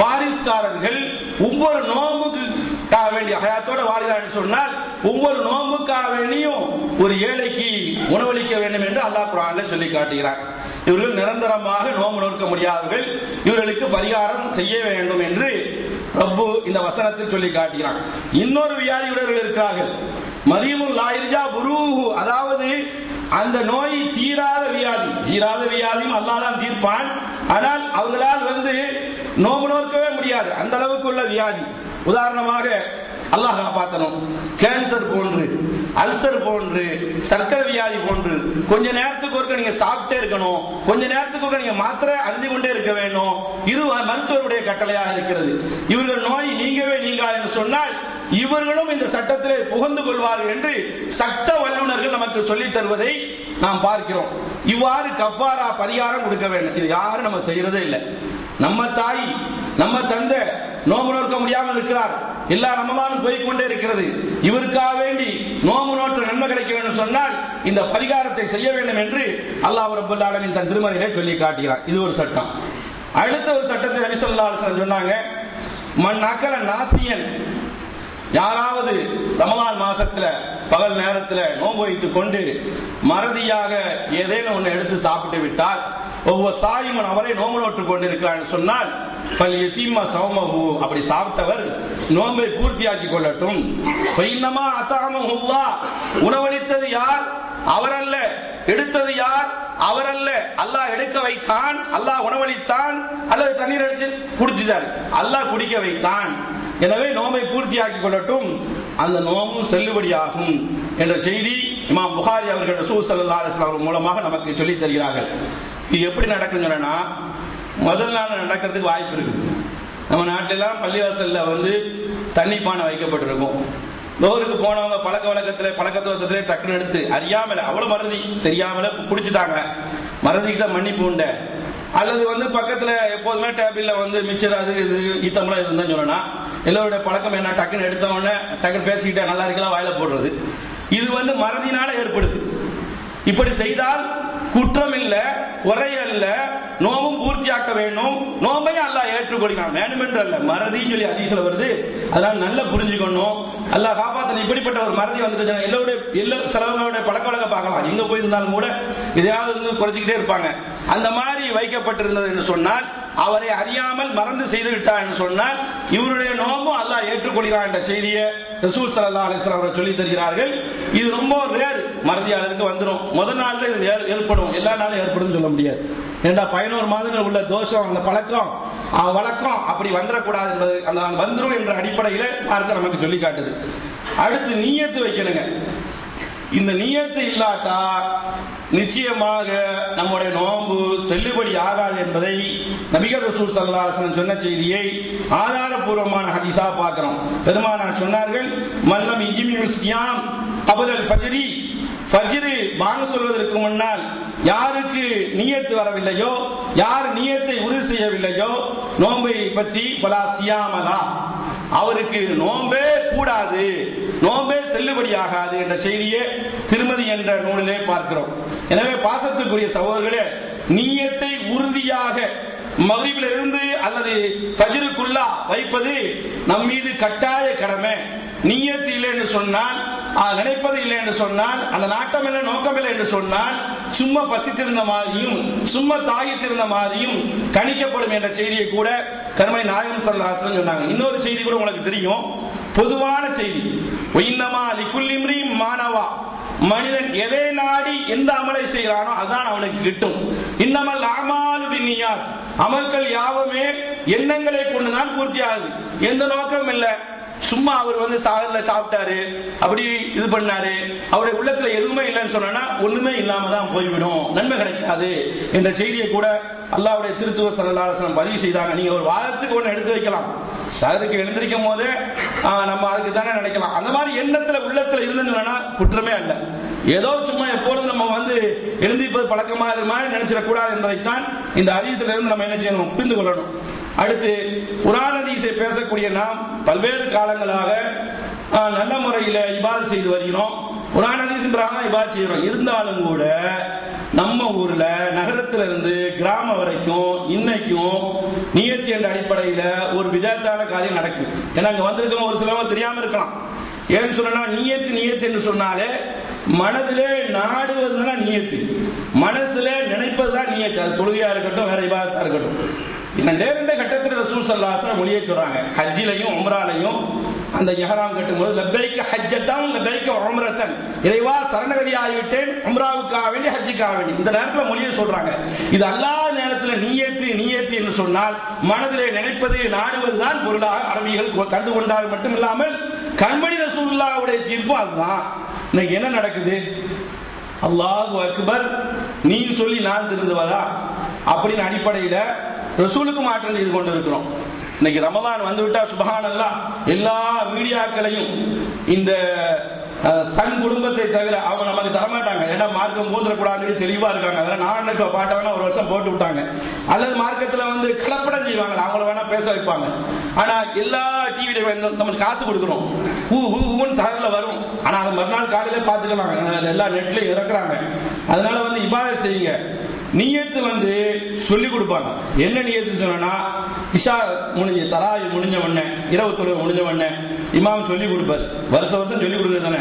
வாரிசுக்காரர்கள் ஒவ்வொரு நோம்புக்காக வேண்டிய ஹயாத்தோட வாழ்கிறான்னு சொன்னால் ஒவ்வொரு நோம்புக்காக வேண்டியும் ஒரு ஏழைக்கு உணவளிக்க வேண்டும் என்று அல்லாஹ் குர்ஆன்ல சொல்லி காட்டுகிறார். இவர்கள் நிரந்தரமாக நோம்பு நோக்க முடியாதவர்கள், இவர்களுக்கு பரிகாரம் செய்ய வேண்டும் என்று ரப்பு இந்த வசனத்தில் சொல்லி காட்டுகிறான். இன்னொரு வியாதியுடையவர்கள் இருக்கிறார்கள், மரீமுல் லா யர்ஜா புரூஹு, அதாவது அந்த நோய் தீராத வியாதி. தீராத வியாதியும் அல்லாஹ் தான் தீர்ப்பான். ஆனால் அவர்களால் நோம்பு நோக்கவே முடியாது, அந்த அளவுக்கு உள்ள வியாதி. உதாரணமாக அல்லாஹ் காப்பாற்றணும், கேன்சர் போன்று, அல்சர் போன்று, சர்க்கரை வியாதி போன்று கொஞ்ச நேரத்துக்கு ஒருக்க நீங்க சாப்பிட்டே இருக்கணும், கொஞ்ச நேரத்துக்கு ஒருக்க நீங்க மாத்திரை அருந்தி கொண்டே இருக்க வேண்டும். இது மருத்துவருடைய கட்டளையாக இருக்கிறது. இவர்கள் நோய் நீங்கவே நீங்காது என்று சொன்னால் இவர்களும் இந்த சட்டத்திலே புகுந்து கொள்வார்கள் என்று சட்ட வல்லுநர்கள் நமக்கு சொல்லித் தருவதை நாம் பார்க்கிறோம். இவ்வாறு கஃபாரா பரிகாரம் கொடுக்க வேண்டும். இது யாரும் நம்ம செய்யறதே இல்லை. நம்ம தாய் நம்ம தந்தை நோம்பு நோக்க முடியாமல் இருக்கிறார், எல்லா ரமதானும் போய்கொண்டே இருக்கிறது, இவருக்காக வேண்டி நோம்பு நோற்று நன்மை கிடைக்க வேண்டும் சொன்னால் இந்த பரிகாரத்தை செய்ய வேண்டும் என்று அல்லாஹ் ரப்பல் ஆலமீன் தன் திருமறையிலே சொல்லி காட்டுகிறார். இது ஒரு சட்டம். அடுத்த ஒரு சட்டத்தை நபி ஸல்லல்லாஹு அலைஹி வஸல்லம் சொன்னாங்க, மன் அகல நாசியன், யாராவது ரமதான் மாசத்துல பகல் நேரத்துல நோன்பு வைத்துக் கொண்டு மறதியாக ஏதேனும் ஒன்று எடுத்து சாப்பிட்டு விட்டால், ஒவ்வொரு சாயிமன் அவரை நோம்பு நோட்டு கொண்டிருக்கிறான்னு சொன்னால் அப்படி சாப்பிட்டவர் நோன்பை பூர்த்தியாக்கி கொள்ளட்டும். உணவளித்தது யார்? அவரல்ல. எடுத்தது யார்? அவரல்ல. அல்லாஹ் எடுக்க வைத்தான், அல்லாஹ் உணவளித்தான், அல்லது தண்ணீர் எடுத்து குடிச்சிட்டார், அல்லாஹ் குடிக்க வைத்தான். எனவே நோம்பை பூர்த்தியாக்கி கொள்ளட்டும், அந்த நோம்பும் செல்லுபடியாகும் என்ற செய்தி இமாம் புகாரி அவர்கள் ரசூல் ஸல்லல்லாஹு அலைஹி வஸல்லம் மூலமாக நமக்கு சொல்லித் தருகிறார்கள். இது எப்படி நடக்கும் சொன்னா, முதல் நாள் நடக்கிறதுக்கு வாய்ப்பு இருக்குது. நம்ம நாட்டிலாம் பள்ளிவாசல்ல தண்ணி பானை வைக்கப்பட்டிருக்கும். லோருக்கு போனவங்க பழக்க வழக்கத்தில் பழக்க தோஷத்திலே டக்குன்னு எடுத்து அறியாமல, அவ்வளவு மறதி தெரியாமல குடிச்சுட்டாங்க, மறதிக்கு தான் மன்னிப்பு உண்ட. அல்லது பக்கத்துல எப்போதுமே டேபிள்ல மிச்சர் அது இது ஈத்தம்லாம் இருந்தான்னு சொன்னா எல்லோருடைய பழக்கம் என்ன, டக்குன்னு எடுத்தவொடனே டக்குன்னு பேசிக்கிட்டே நல்லா இருக்கலாம் வாயில போடுறது. இது மறதினால ஏற்படுது. இப்படி செய்தால் குற்றம் இல்ல, குறையல்ல, நோம்பும் பூர்த்தியாக்க வேண்டும், நோம்பையும் அல்லாஹ் ஏற்றுக்கொள்கிறான். வேண்டுமென்று அல்ல, மறதின்னு சொல்லி ஹதீஸ்ல வருது. அதனால நல்லா புரிஞ்சுக்கணும். அல்லாஹ் காப்பாத்தன. இப்படிப்பட்ட ஒரு மறதி வந்துட்டு எல்லா சிலவங்களுடைய பழக்க வழக்க பார்க்கலாம், எங்க போயிருந்தாலும் கூட இதையாவது குறைச்சிக்கிட்டே இருப்பாங்க. அந்த மாதிரி வைக்கப்பட்டிருந்தது என்று சொன்னால், அவரை அறியாமல் மறந்து செய்து விட்டார் என்று சொன்னால் இவருடைய நோம்பும் அல்லாஹ் ஏற்றுக்கொள்கிறான் என்ற செய்தியை ரசூல் ஸல்லல்லாஹு அலைஹி வஸல்லம் அவர்கள் சொல்லி தருகிறார்கள். இது ரொம்ப ரேர், மறதியாளருக்கு வந்துடும். முதல் நாள் தான் இது ஏற்படும், எல்லா நாளும் ஏற்படும் சொல்ல முடியாது. ஏண்டா 11 மாதங்கள் உள்ள தோஷம், அந்த பழக்கம் வழக்கம் அப்படி வந்துடக்கூடாது என்பது அந்த வந்துடும் என்ற அடிப்படையில் மார்க்க நமக்கு சொல்லி காட்டுது. அடுத்து நியத்து வைக்கணுங்க. இந்த நியத்து இல்லாட்டா நிச்சயமாக நம்முடைய நோன்பு செல்லுபடி ஆகாது என்பதை நபிகள் ரசூல் ஸல்லல்லாஹு அலைஹி வஸல்லம் சொன்ன செய்தியை ஆதாரபூர்வமான ஹதீஸா பார்க்கிறோம். பெருமானார் சொன்னார்கள், மல்லம் இஜ்மிஉ ஸியாம் கப்லல் ஃபஜ்ரி, ஃபஜ்ர் பாங்கு சொல்வதற்கு முன்னால் யாருக்கு நியத்து வரவில்லையோ, யார் நியத்தை உறுதி செய்யவில்லையோ நோன்பை பற்றி ஃபலா ஸியாமலா, அவருக்கு நோன்பே கூடாது, நோன்பே செல்லுபடியாகாது என்ற செய்தியை திருமதி என்ற நூலிலே பார்க்கிறோம். எனவே பாசத்துக்குரிய சகோதரர்களே, நியத்தை உறுதியாக மக்ரிபில் இருந்து அல்லது ஃபஜ்ருக்குள்ளா வைப்பது நம் மீது கட்டாய கடமை. நியத்து இல்லை என்று சொன்னால், நினைப்பது இல்லை என்று சொன்னால், அந்த நாட்டம் இல்லை நோக்கம் இல்லை என்று சொன்னால் சும்மா பசித்திருந்த மாதிரியும் சும்மா தாகித்திருந்த மாதிரியும் கணிக்கப்படும் என்ற செய்தியை கூட கர்மணி நாயகம் ஸல்லல்லாஹு அலைஹி வஸல்லம் சொன்னாங்க. இன்னொரு செய்தி கூட உங்களுக்கு தெரியும், பொதுவான செய்தி, ஒயின்னமா லிகுல்லி இம்ரிஇன் மானவா, மனிதன் எதை நாடி எந்த அமலை செய்கிறானோ அதான் அவனுக்கு கிட்டும். இன்னமல் அமாலு பின்னியாத், அமல்கள் யாவுமே எண்ணங்களை கொண்டுதான் பூர்த்தி ஆகுது. எந்த நோக்கம் இல்லை, சும்மா அவர் சாகல சாப்பிட்டாரு, அப்படி இது பண்ணாரு, அவருடைய உள்ளத்துல எதுவுமே இல்லைன்னு சொன்னா ஒண்ணுமே இல்லாம தான் போய்விடும், நன்மை கிடைக்காது என்ற செய்தியை கூட அல்லாஹ்வுடைய திருத்தூதர் ஸல்லல்லாஹு அலைஹி வஸல்லம் பதிவு செய்தாங்க. நீங்க ஒரு வாதத்துக்கு ஒன்று எடுத்து வைக்கலாம், சருக்கு எழுந்திருக்கும் போதே நம்ம அதுக்கு தானே நினைக்கலாம். அந்த மாதிரி எண்ணத்துல உள்ளத்துல இருந்துன்னா குற்றமே அல்ல. ஏதோ சும்மா எப்பொழுதும் நம்ம எழுந்திருப்பது பழக்கமா மாதிரி நினைச்சிடக்கூடாது என்பதைத்தான் இந்த ஹதீஸ்ல இருந்து நம்ம என்ன செய்யணும், புரிந்து கொள்ளணும். அடுத்து குர்ஆன் ஹதீஸை பேசக்கூடிய நாம் பல்வேறு காலங்களாக நல்ல முறையில் இபாதத் செய்து வருகிறோம், குர்ஆன் ஹதீஸின் பிரகாரம் இபாதத் செய்கிறோம். இருந்தாலும் கூட நம்ம ஊர்ல நகரத்துல இருந்து கிராமம் வரைக்கும் இன்னைக்கும் நியத்து என்ற அடிப்படையில ஒரு விதத்தான காரியம் நடக்குது. ஏன்னா அங்க வந்திருக்கவங்க ஒரு சிலவங்க தெரியாம இருக்கலாம். ஏன்னு சொன்னா நியத்து என்று சொன்னாலே மனதிலே நாடுவதுதான் நியத்து, மனசுல நினைப்பதுதான் நியத்து. அது தொழுகையா இருக்கட்டும், வேற இபாதத்தா இருக்கட்டும். நேரண்ட கட்டத்தில் ரசூல் ஸல்லல்லாஹு அலைஹி வஸல்லம் மொழியை சொல்றாங்க. ஹஜ்ஜிலையும் உம்ராலையும் அந்த இஹ்ராம் கட்டும்போது லப்பைக்க ஹஜ்ஜத்தன் லப்பைக்க உம்ரத்தன், இறைவா சரணகதி ஆகிவிட்டேன் உம்ராவுக்காக வேண்டி ஹஜ்ஜுக்காக வேண்டி, இந்த நேரத்தில் மொழியை சொல்றாங்க. இது அல்லாஹ் நேரத்தில் நியத்து என்று சொன்னால் மனதிலே நினைப்பது நாடுவதுதான் பொருளாக அரபிகள் கருது கொண்டால் மட்டும் இல்லாமல் கண்மணி ரசூலுல்லாஹ்வுடைய தீர்ப்பும் அதுதான். இன்னைக்கு என்ன நடக்குது? அல்லாஹு அக்பர் நீ சொல்லி நான் திருந்துவதா அப்படின்னு அடிப்படையில் ரசூலுக்கு மாற்றம் செய்து கொண்டு இருக்கிறோம். இன்னைக்கு ரமதான் வந்துவிட்டா சுப்ஹானல்லாஹ் எல்லா மீடியாக்களையும் இந்த சன் குடும்பத்தை தவிர அவங்க நமக்கு தரமாட்டாங்க. ஏன்னா மார்க்கம் போந்துடக்கூடாதுன்னு தெளிவா இருக்காங்க. அதனால நான் பாட்ட வேணா ஒரு வருஷம் போட்டு விட்டாங்க. அல்லது மார்க்கத்தில் வந்து கலப்படம் செய்வாங்க, அவங்கள வேணா பேச வைப்பாங்க. ஆனா எல்லா டிவியில நமக்கு காசு கொடுக்குறோம், ஹூன்னு சார்ல வரும். ஆனா அது மறுநாள் காலையில பார்த்துக்கலாம், எல்லா நெட்லயும் இறக்குறாங்க. அதனால வந்து இபாதத் செய்யுங்க. நியத்து வந்து சொல்லி கொடுப்பாங்க. என்ன நியத்து சொன்னா, இஷா முடிஞ்ச தராவி முடிஞ்ச உடனே, இரவு தொழுகை முடிஞ்ச உடனே இமாம் சொல்லி கொடுப்பார். வருஷம் சொல்லி கொடுக்குறது தானே.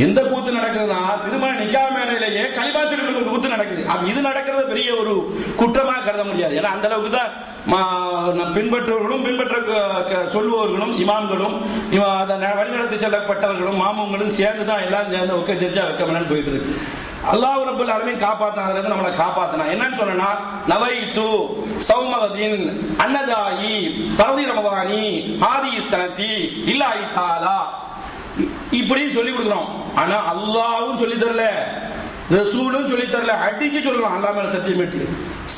எந்த கூத்து நடக்குதுன்னா திருமண நிக்கா மேடையிலேயே கலிமா சொல்லி கொடுக்குற கூத்து நடக்குது. அப்ப இது நடக்கிறது பெரிய ஒரு குற்றமாக கருத முடியாது. ஏன்னா அந்த அளவுக்கு தான் பின்பற்றவர்களும் பின்பற்ற சொல்லுபவர்களும் இமாம்களும் வழிநடத்தி செல்லப்பட்டவர்களும் மாமூங்களும் சேர்ந்துதான் எல்லாரும் சேர்ந்து ஒக்க ஜட்ஜா வைக்கணும்னு போயிட்டு இருக்கு. அல்லாஹ் ரப்பல் ஆலமீன் காப்பாத்தினதுல நம்மளை காப்பாத்தினா. என்னன்னு சொன்னா, நவைத்து சௌமகதின் அன்னதாயி ஃபர்தி ரமதானி ஹாதி ஸனதி இல்லாஹி தஆலா இப்படி சொல்லி கொடுக்குறோம். ஆனா அல்லாஹ்வும் சொல்லி தரல, ரசூலும் சொல்லி தரல. அடிக்கு சொல்லலாம் அல்லாஹ் மேல சத்தியமிட்டு.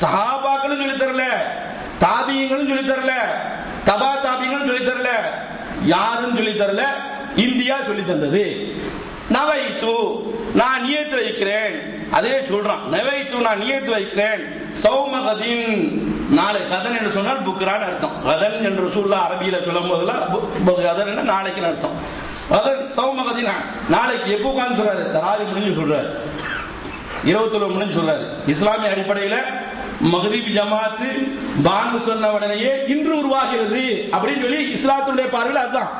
சஹாபாக்களும் சொல்லி தரல, தாபியங்களும் சொல்லி தரல, தபா தாபியங்களும் சொல்லி தரல, யாரும் சொல்லி தரல. இந்தியா சொல்லி தந்தது. நவைத்து நான் நியத்து வைக்கிறேன், அதே சொல்றான். நவைத்து நான் நியத்து வைக்கிறேன் சௌமகதின், நாளை கதன் என்று சொன்னால் புக்ரான் அர்த்தம். கதன் என்று ரசூலுல்லாஹ் அரபியில சொல்லும் போதெல்லாம் கதன் என்ன நாளைக்கு அர்த்தம். கதன் சௌமகதின் நாளைக்கு எப்போ உட்கார்ந்து சொல்றாரு, தராவி முடிஞ்சு சொல்றாரு, 20 முடிஞ்சு சொல்றாரு. இஸ்லாமிய அடிப்படையில மக்ரிப் ஜமாத்து பாங்கு சொன்ன உடனேயே இன்று உருவாகிறது அப்படின்னு சொல்லி இஸ்லாத்துடைய பார்வையில் அதுதான்.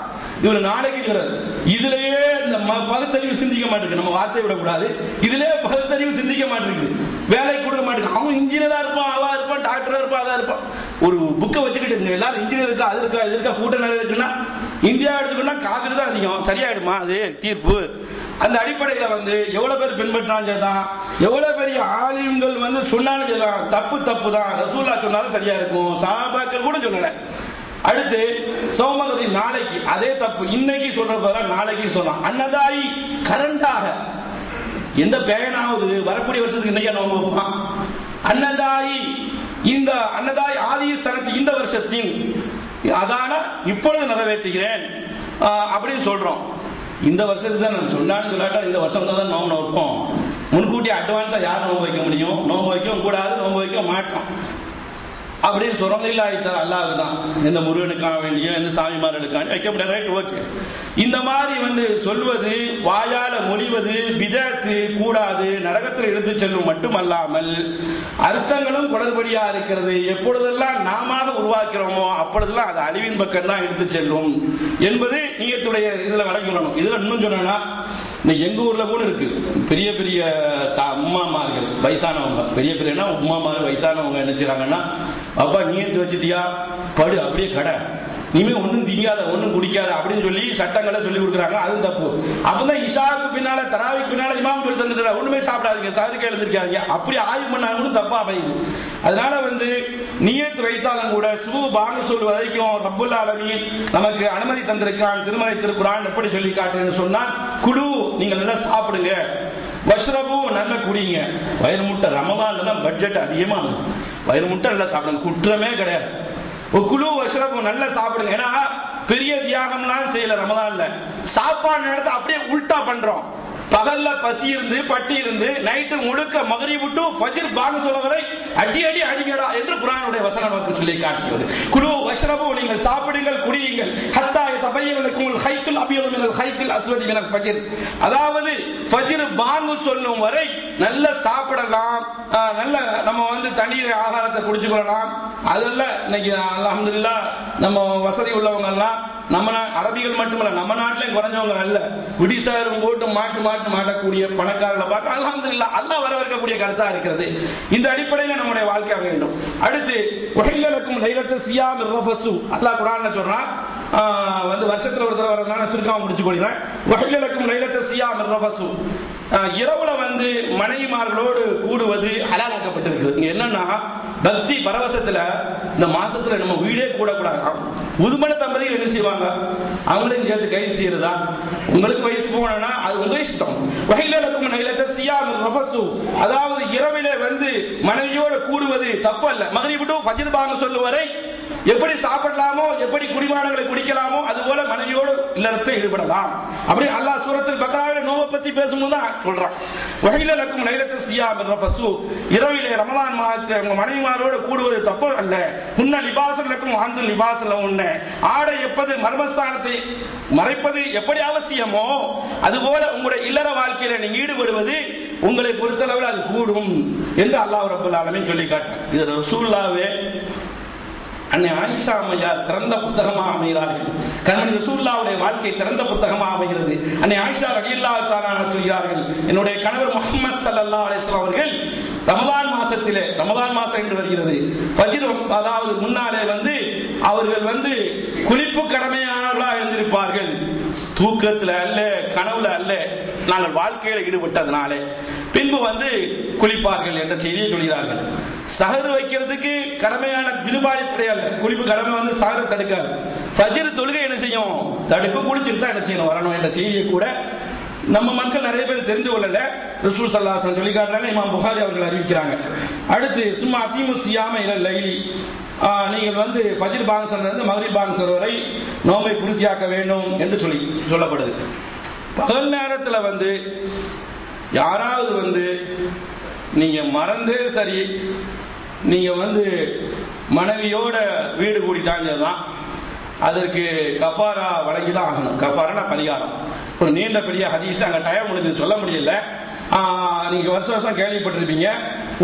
இவர் நாளைக்கு சொல்றாரு. இதுலயே இந்த பகுத்தறிவு சிந்திக்க மாட்டேங்குது. நம்ம வார்த்தையை விடக்கூடாது. இதுலயே பகுத்தறிவு சிந்திக்க மாட்டேங்குது, வேலைக்கு கொடுக்க மாட்டேங்குது. அவன் இன்ஜினியரா இருப்பான், அவா இருப்பான், டாக்டரா இருப்பான், அதா இருப்பான். ஒரு புக்கை வச்சுக்கிட்டு எல்லாரும் இன்ஜினியர் இருக்கா, அது இருக்கா, இது இருக்கா, கூட்டம் நிறைய இருக்குன்னா இந்தியா எடுத்துக்கணும்னா காவிரி தான் அதிகம். சரியாயிடுமா அது தீர்ப்பு? அந்த அடிப்படையில வந்து எவ்வளவு பேர் பின்பற்றாலும் சரிதான், எவ்வளவு பெரிய ஆலிம்கள் வந்து சொன்னாலும் சரிதான், தப்பு தான். ரசூலுல்லாஹ் சொன்னாலும் சரியா இருக்கும், சஹாபாக்கள் கூட சொல்லல. அடுத்து சௌமகதி நாளைக்கு அதே தப்பு இன்னைக்கு சொல்ற பதிலா நாளைக்கு சொல்லலாம். அன்னதாயி கரண்டாக எந்த பேனாவது வரக்கூடிய வருஷத்துக்கு இன்னைக்கு நோன்பு வைப்பான். அன்னதாயி இந்த அன்னதாயி ஆதி சனத்து இந்த வருஷத்தின் அதான இப்பொழுது நிறைவேற்றுகிறேன் அப்படின்னு சொல்றோம். இந்த வருஷத்துக்கு தான் நான் சொன்னான்னு சொல்லாட்டா இந்த வருஷம் தான் நோம்பு வைப்போம். முன்கூட்டி அட்வான்ஸா யார் நோம்பு வைக்க முடியும்? நோம்பு வைக்கவும் கூடாது, நோம்பு வைக்க மாட்டோம் அப்படின்னு சொல்றோம். இல்ல அல்லாஹ்வுக்கு தான், எந்த முருகனுக்காக வேண்டிய எந்த சாமிமார்களுக்காக வைக்க முடியாது. Right, okay. இந்த மாதிரி வந்து சொல்வது, வாயால மொழிவது பிதஅத்து, கூடாது, நரகத்தில் எடுத்து செல்லும் மட்டுமல்லாமல் அர்த்தங்களும் குளறுபடியா இருக்கிறது. எப்பொழுதெல்லாம் நாம உருவாக்கிறோமோ அப்பொழுதெல்லாம் அது அழிவின் பக்கம் தான் எடுத்து செல்லும் என்பது நீயத்துடைய இதுல விளங்கிடணும். இதுல இன்னும் சொன்னா, இன்னைக்கு எங்க ஊர்ல கூட இருக்கு பெரிய பெரிய உம்மாமார்கள், வயசானவங்க, பெரிய பெரிய உம்மாமார்கள் வயசானவங்க என்ன செய்யறாங்கன்னா, அப்பா நியத்து வச்சுட்டியா, படு அப்படியே கடை, இனிமே ஒன்னும் திங்காத ஒன்னும் குடிக்காத அப்படின்னு சொல்லி சட்டங்களை சொல்லி கொடுக்குறாங்க. அதுவும் தப்பு. அப்பதான் இஷாவுக்கு பின்னால தராவிக்கு பின்னால இமாம் சொல்லி தந்துட்டு ஒண்ணுமே சாப்பிடாதீங்க, சருக்கு எழுந்திருக்காதீங்க, அப்படி ஆய்வு பண்ணாலும் தப்பா அமையுது. அதனால வந்து நியத்து வைத்தாலும் கூட பாங்கு சொல் வரைக்கும் ரப்புல் ஆலமீன் நமக்கு அனுமதி தந்திருக்கான். திருமலை திருக்குரான் எப்படி சொல்லி காட்டுன்னு சொன்னா, குழு நீங்க நல்லா சாப்பிடுங்க, வஷ்ரபு நல்ல குடிங்க. வயிறு முட்டை ரமலான்ல தான் பட்ஜெட் அதிகமாக, வயிறு முட்டை நல்லா சாப்பிடுங்க, குற்றமே கிடையாது. குழு வஷ்ரபு நல்லா சாப்பிடுங்க. ஏன்னா பெரிய தியாகம்லாம் செய்யல ரமலான்ல, சாப்பாடு நேரத்தை அப்படியே உல்டா பண்றோம். பகல்ல பசி இருந்து பட்டி இருந்து நைட்டு முழுக்க மகரிப் டு ஃபஜ்ர் பாங்கு சொல்ல வரை அடி அடிங்கடா என்று குர்ஆனுடைய வசனம் நமக்கு சொல்லி காட்டுகிறது. குலு வஷ்ரபு, நீங்கள் சாப்பிடுங்கள் குடியுங்கள், ஹத்தா யதபய்யன லக்குமுல் ஹைத்துல் அப்யது மினல் ஹைத்தில் அஸ்வதி மினல் ஃபஜ்ர், அதாவது ஃபஜ்ர் பாங்கு சொல்லும் வரை நல்ல சாப்பிடலாம், நல்ல நம்ம வந்து தண்ணீர் ஆகாரத்தை குடிச்சுக்கொள்ளலாம். அதெல்லாம் இன்னைக்கு அல்ஹம்துலில்லாஹ் நம்ம வசதி உள்ளவங்க எல்லாம் நம்ம அரபிகள் மட்டுமல்ல நம்ம நாட்டிலையும் குறைஞ்சவங்க அல்ல, விடிசாரும் போட்டு மாட்டக்கூடிய பணக்காரர்களை பார்த்து அல்ஹம்துலில்லாஹ் அல்லாஹ் வரவேற்கக்கூடிய கருத்தா இருக்கிறது. இந்த அடிப்படையில் நம்முடைய வாழ்க்கை வேண்டும். அடுத்து உஹில்லலக்கும் லைலத்து சியாம் ரஃபசு, அல்லாஹ் குர்ஆன்ல சொல்றான், வந்து வருஷத்துல ஒரு தடவை வரதுனால சுருக்கமா முடிச்சு கொள்கிறேன். உஹில்லலக்கும் லைலத்து சியாம் ரஃபசு, இரவுல வந்து மனைவிமார்களோடு கூடுவது ஹலாலாக்கப்பட்டிருக்கிறது. இங்க என்னன்னா பக்தி பரவசத்துல இந்த மாசத்துல நம்ம வீடே கூடக்கூடாது. புதுமண தம்பதிகள் என்ன செய்வாங்க, அவங்களையும் சேர்த்து கைது செய்யறதா? உங்களுக்கு வயசு போனா அது உங்க இஷ்டம். வஹிலலக்கும் லைலத்து சியாம் ரஃபசு, அதாவது இரவிலே வந்து மனைவியோடு கூடுவது தப்பு அல்ல. மக்ரிப் டு ஃபஜ்ர் பாங்கு சொல்லும் வரை எப்படி சாப்பிடலாமோ, எப்படி குடிபானங்களை குடிக்கலாமோ, அதுபோல மனைவியோடு இல்லறத்தில் ஈடுபடலாம். அப்படி அல்லாஹ் சூரத்துல் பக்ராவில் நோவை பத்தி பேசும்போது தான் சொல்றான், வஹிலலக்கும் லைலத்து சியாம் ரஃபசு, இரவிலே ரமலான் மாதத்தில் உங்க மனைவிமாரோடு கூடுவது தப்பு அல்ல. உன்ன லிபாசலக்கும் ஆந்து லிபாசல உன்ன, ஆடை எப்பது மர்மஸ்தானத்தை மறைப்பது எப்படி அவசியமோ அதுபோல உங்களுடைய இல்லற வாழ்க்கையில நீங்க ஈடுபடுவது உங்களை பொறுத்தளவில் அது கூடும் என்று அல்லாஹ் ரப்பல் ஆலமீன் சொல்லி காட்டார். இது ரசூலுல்லாஹ்வே அன்னை ஆயிஷா அம்மையார் திறந்த புத்தகமாக அமைகிறார்கள். கண்மணி ரசூலுல்லாஹ்வுடைய வாழ்க்கை திறந்த புத்தகமாக அமைகிறது. அன்னை ஆயிஷா ரலியல்லாஹு தஆலா சொல்கிறார்கள், என்னுடைய கணவர் முஹம்மது ஸல்லல்லாஹு அலைஹி வஸல்லம் அவர்கள் ரமலான் மாசத்திலே, ரமலான் மாசம் என்று வருகிறது, ஃபஜ்ர் அதாவது முன்னாலே வந்து அவர்கள் வந்து குளிப்பு கடமையாளர்களாக இருந்திருப்பார்கள். தூக்கத்தில் அல்ல, கனவுல அல்ல, நாங்கள் வாழ்க்கையில் ஈடுபட்டதனாலே பின்பு வந்து குளிப்பார்கள் என்ற செய்தியை சொல்கிறார்கள். சஹர் வைக்கிறதுக்கு கடமையான ஜுனுபாடி கிடையாது, குளிப்பு கடமை வந்து சஹரை தடுக்காது. ஃபஜ்ர் தொழுகை என்ன செய்யும், தடுக்கும். குளிச்சுட்டு தான் என்ன செய்யணும், வரணும் என்ற செய்தியை கூட நம்ம மக்கள் நிறைய பேர் தெரிந்து கொள்ளல. ரசூல் ஸல்லல்லாஹு அலைஹி வஸல்லம் சொல்லி காட்டுறாங்க, இமாம் புகாரி அவர்கள் அறிவிக்கிறாங்க. அடுத்து சும்மா அதீமு சியாம இலல் லைலி, நீங்கள் வந்து ஃபஜ்ர் பாங்கு சொன்னது மக்ரிப் பாங்கு சொல்ற வரை நோன்பை பூர்த்தியாக்க வேண்டும் என்று சொல்லப்படுது. பகல் நேரத்தில் வந்து யாராவது வந்து நீங்க மறந்தே சரி, நீங்க வந்து மனைவியோட வீடு கூட்டிட்டாங்க தான் அதற்கு கஃபாரா வழங்கி தான் ஆகணும். கஃபாரானா பரிகாரம். ஒரு நீண்ட பெரிய ஹதீஸ் அங்கே டைம் முடிஞ்சு சொல்ல முடியல. நீங்க வருஷம் கேள்விப்பட்டிருப்பீங்க,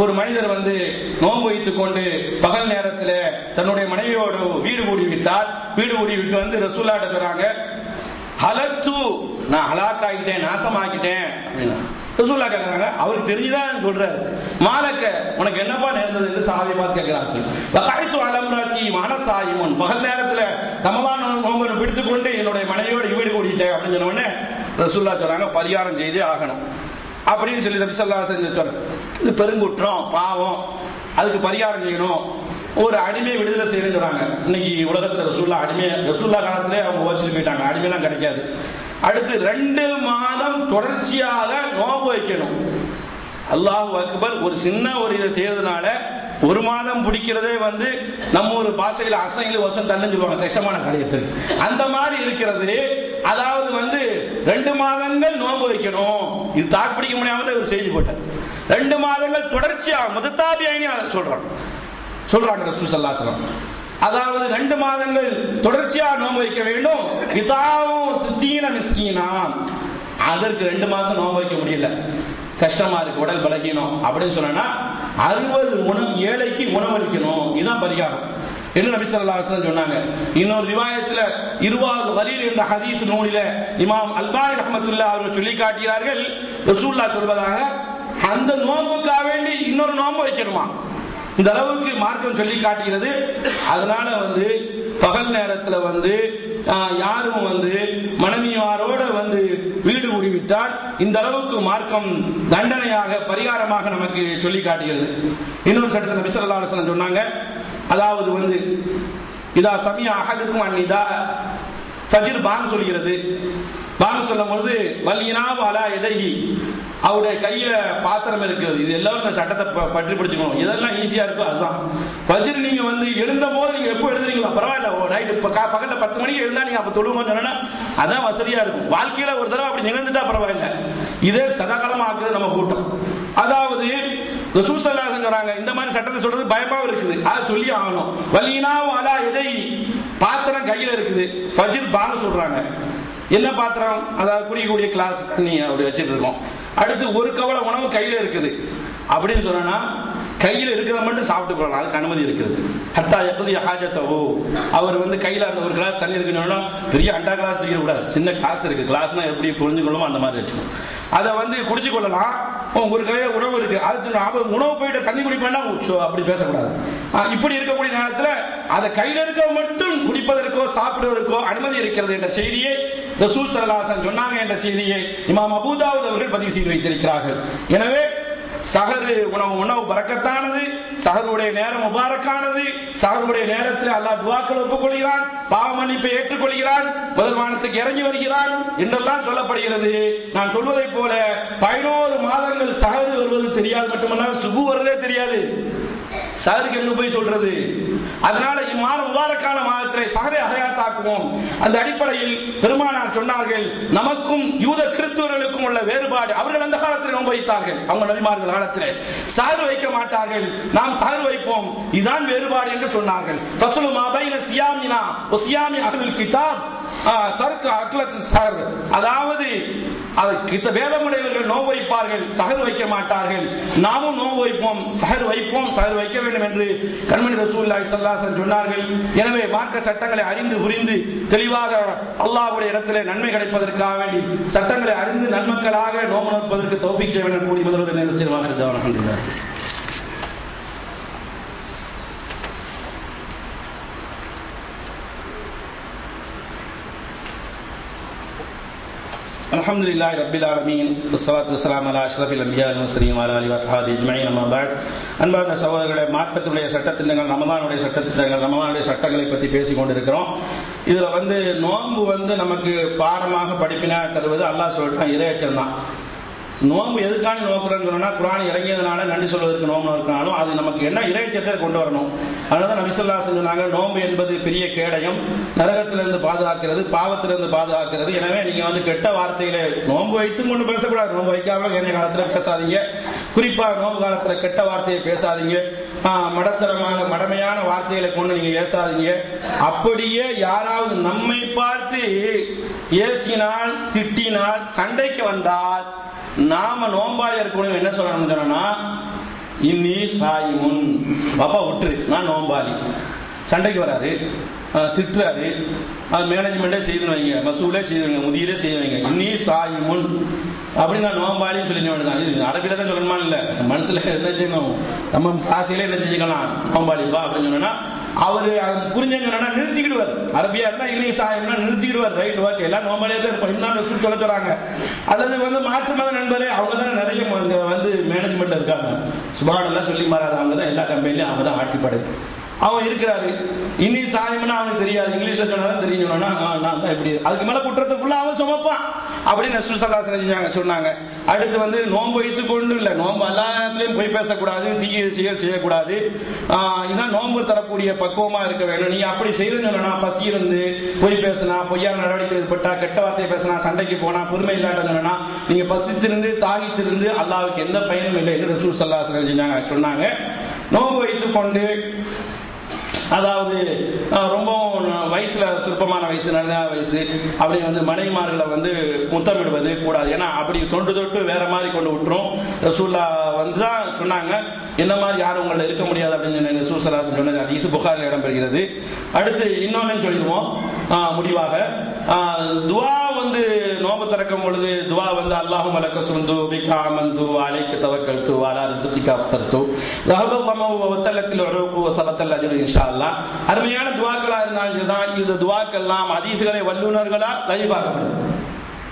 ஒரு மனிதர் வந்து நோன்பு வைத்துக் கொண்டு பகல் நேரத்தில் தன்னுடைய மனைவியோடு வீடு கூடி விட்டார். வீடு கூடி விட்டு வந்து ரசூலுல்லாஹ் சொல்றாங்க, ஹலத்து, நான் ஹலாக்காகிட்டேன், நாசமாக்கிட்டேன் அப்படின்னா. ரசூலுல்லாஹ் கேட்கறாங்க, அவருக்கு தெரிஞ்சுதான் சொல்றாரு, மாலக்க உனக்கு என்னப்பா நேர்ந்தது என்று சஹாபி பார்த்து கேட்கிறார்கள். வகைத்து அலம்ராத்தி மனசாயிமுன், பகல் நேரத்தில் ரமலான் நோன்பை பிடித்துக் கொண்டு என்னுடைய மனைவியோடு வீடு கூடிட்டேன் அப்படின்னு சொன்ன உடனே ரசூலுல்லாஹ் சொல்றாங்க, பரிகாரம் செய்தே ஆகணும் அப்படின்னு சொல்லி நபி ஸல்லல்லாஹு அலைஹி வஸல்லம் சொல்றாங்க. இது பெருங்குற்றம், பாவம், அதுக்கு பரிகாரம் செய்யணும். ஒரு அடிமை விடுதலை செய்யணுங்கிறாங்க. இன்னைக்கு உலகத்தில் ரசூலுல்லாஹ் காலத்திலே அவங்க ஓச்சிட்டு போயிட்டாங்க, அடிமைலாம் கிடைக்காது. அடுத்து 2 மாதம் தொடர்ச்சியாக நோன்பு வைக்கணும். அல்லாஹு அக்பர். ஒரு சின்ன ஒரு இதை செய்யறதுனால 1 மாதம் பிடிக்கிறதே வந்து நம்ம ஒரு பாஷையில் அசையில் வசம் தள்ளுன்னு சொல்லுவாங்க, கஷ்டமான காரியத்திற்கு. அந்த மாதிரி இருக்கிறது. அதாவது வந்து 2 மாதங்கள் நோன்பு வைக்கணும். இது தாக்கு பிடிக்க முடியாம ஒரு செய்தி போட்டார். 2 மாதங்கள் தொடர்ச்சியாக முதத்தாபியாயினி சொல்றாங்க ரசூல் ஸல்லல்லாஹு அலைஹி வஸல்லம். அதாவது 2 மாதங்கள் தொடர்ச்சியாக நோன்பு வைக்க வேண்டும். இதாவும் சித்தீன மிஸ்கீனா, அதற்கு 2 மாசம் நோன்பு வைக்க முடியல, கஷ்டமா இருக்கு, உடல் பலகீனம் அப்படின்னு சொன்னா 60 ஏழைக்கு உணவளிக்கணும். இதுதான் பரிகாரம் என்று நபி ஸல்லல்லாஹு அலைஹி வஸல்லம் சொன்னாங்க. இன்னொரு ரிவாயத்துல இர்வால் கலீல் என்ற ஹதீஸ் நூலிலே இமாம் அல்பானி ரஹ்மத்துல்லாஹி அவர்கள் சொல்லி காட்டுகிறார்கள், ரசூலுல்லாஹ் சொல்வதாக அந்த நோன்புக்காக வேண்டி இன்னொரு நோன்பு வைக்கணுமா, இந்த அளவுக்கு மார்க்கம் சொல்லி காட்டுகிறது. அதனால வந்து பகல் நேரத்தில் வந்து யாரும் வந்து மனைவியாரோட வந்து வீடு கூடிவிட்டால் இந்த அளவுக்கு மார்க்கம் தண்டனையாக பரிகாரமாக நமக்கு சொல்லி காட்டுகிறது. இன்னொரு சட்டத்தில் நபி ஸல்லல்லாஹு அலைஹி வஸல்லம் சொன்னாங்க, அதாவது வந்து இதா சமியா அஹதுக்கும் அன்னிதா, ஃபஜ்ர் பாங்கு சொல்கிறது. பாங்கு சொல்லும் பொழுது வல்லினாவ் அலா எதைஹி, அவருடைய கையில பாத்திரம் இருக்கிறது. இது எல்லாரும் இந்த சட்டத்தை பற்றி பிடிச்சுக்கணும். இதெல்லாம் ஈஸியா இருக்கும். அதுதான் ஃபஜ்ர் நீங்க வந்து எழுந்த போது நீங்க எப்போ எழுதுறீங்களோ பரவாயில்ல, நைட்டு பகல்ல 10 மணிக்கு எழுந்தா நீங்க அப்ப தொழுவோம்னு சொன்னா அதான் வசதியா இருக்கும். வாழ்க்கையில ஒரு தடவை அப்படி நிகழ்ந்துட்டா பரவாயில்ல. இதே சதாகாலமா ஆக்குது நம்ம கூட்டம். அதாவது ரசூல் ஸல்லல்லாஹு அலைஹி சொல்றாங்க, இந்த மாதிரி சட்டத்தை சொல்றது பயமா இருக்குது, அதை சொல்லி ஆகணும். வலினா வாலா எதை பாத்திரம் கையில இருக்குது, ஃபஜ்ர் பான்னு சொல்றாங்க. என்ன பாத்திரம்? அதாவது குடிக்கக்கூடிய கிளாஸ் தண்ணி அப்படி வச்சுட்டு இருக்கோம். அடுத்து ஒரு கவலை உணவு கையில இருக்குது அப்படின்னு சொன்னா கையில் இருக்கிறத மட்டும் சாப்பிட்டு போகலாம், அதுக்கு அனுமதி இருக்குது. ஹத்தா எப்போது ஹாஜத்தோ, அவர் வந்து கையில் அந்த ஒரு கிளாஸ் தண்ணி இருக்குன்னு பெரிய அண்டா கிளாஸ் தூக்கிட கூடாது, சின்ன கிளாஸ் இருக்கு, கிளாஸ்னா எப்படி புரிஞ்சு கொள்ளுமோ அந்த மாதிரி வச்சுக்கணும். அதை வந்து குடிச்சு கொள்ளலாம். ஒரு கையில் உணவு இருக்கு, அது உணவு போயிட்டு தண்ணி குடிப்பேன்னா அப்படி பேசக்கூடாது. இப்படி இருக்கக்கூடிய நேரத்தில் அதை கையில் இருக்க மட்டும் குடிப்பதற்கோ சாப்பிடுவதற்கோ அனுமதி இருக்கிறது என்ற செய்தியை ரசூல் ஸல்லல்லாஹு அலைஹி வஸல்லம் சொன்னாங்க என்ற செய்தியை இமாம் அபூ தாவூத் அவர்கள் பதிவு செய்து வைத்திருக்கிறார்கள். எனவே சஹரு உணவு பரக்கத்தானது, சஹருடைய நேரம் முபாரக்கானது. சஹருடைய நேரத்தில் அல்லாஹ் துஆக்கள் ஒப்புக்கொள்கிறான், பாவ மன்னிப்பை ஏற்றுக்கொள்கிறான், முதல் வானத்துக்கு இறங்கி வருகிறான் என்றெல்லாம் சொல்லப்படுகிறது. நான் சொல்வதை போல 11 மாதங்கள் சஹரு வருவது தெரியாது, மட்டுமல்ல சுபு வருவதே தெரியாது. சஹருக்கு எங்க போய் சொல்றது? அதனால இம்மாதம் முபாரக்கான மாதத்திலே சஹரை ஹயாத்தாக்குவோம். அந்த அடிப்படையில் பெருமானார் சொன்னார்கள், நமக்கும் யூத கிறிஸ்தவர்களுக்கும் உள்ள வேறுபாடு, அவர்கள் அந்த காலத்தில் நோன்பு வைத்தார்கள், அவங்க நபிமார்கள் காலத்தில் சஹர் வைக்க மாட்டார்கள், நாம் சஹர் வைப்போம், இதுதான் வேறுபாடு என்று சொன்னார்கள். ஃபஸ்லு மா பைன சியாமினா வ சியாமி அஹ்லுல் கிதாப் தர்க் அக்லத் சஹர், அதாவது வேதமுடையவர்கள் நோன்பு வைப்பார்கள், சஹர் வைக்க மாட்டார்கள், நாமும் நோன்பு வைப்போம், சஹர் வைப்போம், சஹர் வைக்க வேண்டும் என்று கண்மணி ரசூலுல்லாஹி ஸல்லல்லாஹு அலைஹி வஸல்லம் சொன்னார்கள். எனவே மார்க்க சட்டங்களை அறிந்து புரிந்து தெளிவாக அல்லாஹ்வுடைய இடத்திலே நன்மை கிடைப்பதற்காக வேண்டி சட்டங்களை அறிந்து நன்மக்களாக நோன்பு நோற்பதற்கு தௌஃபீக் செய்ய வேண்டும் கூறி முதல்வர் நேரசியமாக அல்ஹம்துலில்லாஹ். அல்ஹம்துலில்லாஹி ரப்பில் ஆலமீன் வஸ்ஸலாத்து வஸ்ஸலாமு அலா அஷ்ரஃபில் அன்பியா வல் முர்ஸலீன் வ அலா ஆலிஹி வஸஹாபிஹி அஜ்மஈன். அம்மா பஅத். அன்பார்ந்த சகோதரர்களே, மார்க்கத்துடைய சட்டத்திட்டங்கள், ரமதானுடைய சட்டத்திட்டங்கள், ரமதானுடைய சட்டங்களை பற்றி பேசிக் கொண்டிருக்கிறோம். இதில் வந்து நோன்பு வந்து நமக்கு பாடமாக படிப்பினா தருவது அல்லாஹ் சொல்லிட்டான், இறையச்சம் தான். நோன்பு எதுக்கான நோக்குறேன்னு சொன்னா, குர்ஆன் இறங்கியதுனால நன்றி சொல்வதற்கு நோன்பு நோக்கினாலும் அது நமக்கு என்ன இறையச்சத்தை கொண்டு வரணும். அதனால தான் நபி ஸல்லல்லாஹு அலைஹி வஸல்லம் சொன்னாங்க, நோன்பு என்பது பெரிய கேடயம், நரகத்திலிருந்து பாதுகாக்கிறது, பாவத்திலிருந்து பாதுகாக்கிறது. எனவே நீங்க வந்து கெட்ட வார்த்தையில நோன்பு வைத்து கொண்டு பேசக்கூடாது, நோன்பு வைக்காம ஏனைய காலத்தில் பேசாதீங்க, குறிப்பா நோன்பு காலத்தில் கெட்ட வார்த்தையை பேசாதீங்க, மடமையான வார்த்தைகளை கொண்டு நீங்க பேசாதீங்க. அப்படியே யாராவது நம்மை பார்த்து ஏசினால், திட்டினால், சண்டைக்கு வந்தால் நாம நோம்பாளியா இருக்கணும். என்ன சொல்லணும்னு சொன்னா, இன்னி சாயிமுன், பாப்பா விட்டுரு, நான் நோம்பாளி. சண்டைக்கு வராரு, திட்டுறாரு, அது மேனேஜ்மெண்டே செய்து வைங்க, மசூலே செய்து வைங்க, முதியரே செய்து வைங்க, இன்னி சாயிமுன் அப்படின்னு நான் நோம்பாளின்னு சொல்லி வேண்டியதான். அரபியில தான் சொல்லணுமா? இல்லை, மனசுல என்ன செய்யணும், நம்ம காசியில என்ன செஞ்சுக்கலாம், நோம்பாளிப்பா அப்படின்னு சொன்னா அவரு புரிஞ்சா நிறுத்திக்கிடுவார். அரபியா இருந்தா இன்னி சாயம்னா நிறுத்திக்கிடுவார். ரைட், ஓகே, எல்லாம் நோம்பாளியா தான் இருப்போம் இன்னும் சொல்ல சொல்றாங்க. அல்லது வந்து மாற்று மத நண்பரே, அவங்க தான் நிறைய வந்து மேனேஜ்மெண்ட்ல இருக்காங்க, சுபானெல்லாம் சொல்லி மாறாது, அவங்க தான் எல்லா கம்பெனிலையும் அவங்க தான் ஆட்டிப்படு. அவன் இருக்கிறாரு, இன்னி சாயம்னா அவனுக்கு தெரியாது, இங்கிலீஷ்ல சொன்னாதான் தெரியும், நான் தான் இப்படி, அதுக்கு மேல குற்றத்துக்குள்ள அவன் சுமப்பான் அப்படின்னு ரசூல் ஸல்லல்லாஹு அலைஹி வஸல்லம் சொன்னாங்க. அடுத்து வந்து நோன்பு வைத்துக் கொண்டு இல்லை, நோன்பு எல்லாத்துலயும் போய் பேசக்கூடாது, தீய செயல் செய்யக்கூடாது, இதான் நோன்பு தரக்கூடிய பக்குவமா இருக்க வேண்டும். நீங்க அப்படி செய்துன்னா, பசி இருந்து பொய் பேசினா, பொய்யான நடவடிக்கை ஏற்பட்டா, கெட்ட வார்த்தையை பேசினா, சண்டைக்கு போனா, பொறுமை இல்லாட்டா, நீங்க பசித்திருந்து தாகித்திருந்து அல்லாஹ்வுக்கு எந்த பயனும் இல்லை என்று ரசூல் ஸல்லல்லாஹு அலைஹி வஸல்லம் சொன்னாங்க. நோன்பு வைத்துக் கொண்டு, அதாவது ரொம்ப வயசுல சுருப்பமான வயசு, நல்ல வயசு, அப்படி வந்து மனைவிமார்களை வந்து முத்தமிடுவது கூடாது. ஏன்னா அப்படி தொட்டு வேற மாதிரி கொண்டு விட்டுரும். ரசூல்லா வந்து தான் சொன்னாங்க, என்ன மாதிரி யாரும் உங்களை இருக்க முடியாது அப்படின்னு ரசூல் ஸல்லல்லாஹு அலைஹி வஸல்லம் சொன்னது ஹதீஸ் புகாரில் இடம்பெறுகிறது. அடுத்து இன்னொன்னு சொல்லிடுவோம் முடிவாக, துவா வந்து நோன்பு திறக்கும் பொழுது துவா வந்து அல்லாஹும்ம லக்க சும்து பிகா ஆமன்து அலைக தவக்கல்து அலா ரிஸ்கிக அஃப்தர்து ரஹபல் லமு வ தல்லத்தில் உருகு வ ஸபத்தல் அஜ்ரு இன்ஷா அல்லாஹ். அருமையான துவாக்களா இருந்தால் இதுதான். இந்த துவாக்கெல்லாம் ஹதீஸ்களை வல்லுநர்களா தயிபாக்கப்படுது,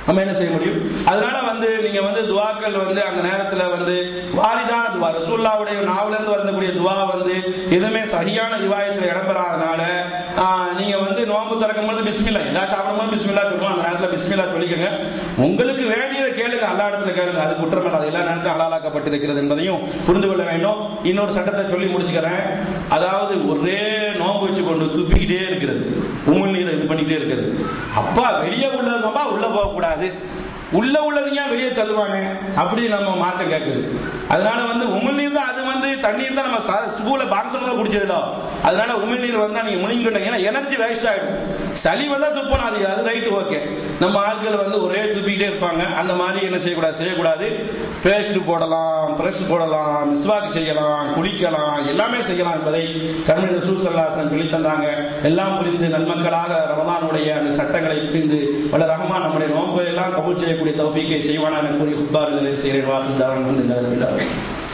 நம்ம என்ன செய்ய முடியும்? அதனால வந்து நீங்க வந்து துவாக்கள் வந்து அந்த நேரத்துல வந்து வாரிதான துவா, ரசூலுல்லாஹ்வுடைய நாவில இருந்து வரக்கூடிய துவா வந்து எதுவுமே சஹியான ரிவாயத்துல இடம்பெறாதனால நீங்க வந்து நோன்பு திறக்கும் போது பிஸ்மில்லா, எல்லா சாப்பிடும்போது பிஸ்மில்லா சொல்லுவோம், அந்த நேரத்துல பிஸ்மில்லா சொல்லிக்கங்க. உங்களுக்கு வேண்டியதை கேளுங்க, அல்லா இடத்துல கேளுங்க, அது குற்றமல்ல, அது எல்லா நேரத்திலும் ஹலாலாக்கப்பட்டிருக்கிறது என்பதையும் புரிந்து கொள்ள வேண்டும். இன்னொரு சட்டத்தை சொல்லி முடிச்சுக்கிறேன். அதாவது ஒரே நோன்பு வச்சு கொண்டு துப்பிக்கிட்டே இருக்கிறது, பண்ணிட்டே இருக்குது. அப்பா வெளியே உள்ளதுப்பா உள்ள போகக்கூடாது, உள்ள உள்ளதுங்க வெளியே தள்ளுவானே அப்படி நம்ம மார்க்கம் கேட்குது. அதனால உமிழ்நீர் தான், அது தண்ணீர் தான் நம்ம ஸ்கூல்ல பான்சன்ல குடிச்சதுல, அதனால உமிழ்நீர் வந்தா நீங்க முழுங்கிட்டீங்க, ஏன்னா எனர்ஜி வேஸ்ட் ஆயிடும். சளி வந்தா துப்பணும், அது ரைட்டு, ஓகே. நம்ம ஆட்கள் ஒரே துப்பிக்கிட்டே இருப்பாங்க, அந்த மாதிரி என்ன செய்யக்கூடாது. பேஸ்ட் போடலாம், பிரஷ் போடலாம், மிஸ்வாக்கு செய்யலாம், குளிக்கலாம், எல்லாமே செய்யலாம் என்பதை கண்மணி ரசூல் ஸல்லல்லாஹு அலைஹி வஸல்லம் சொல்லி தந்தாங்க. எல்லாம் புரிந்து நன்மக்களாக ரமதானுடைய அந்த சட்டங்களை புரிந்து வல்ல ரஹ்மான் நம்முடைய நோன்புகளை எல்லாம் கபூல் செய்யக்கூடிய தௌஃபீக்கை செய்வானா என கூறி ஹுத்பா செய்கிறேன். வாஹித் தாவன் அல்ஹம்துலில்லாஹி ரப்பில் ஆலமீன்.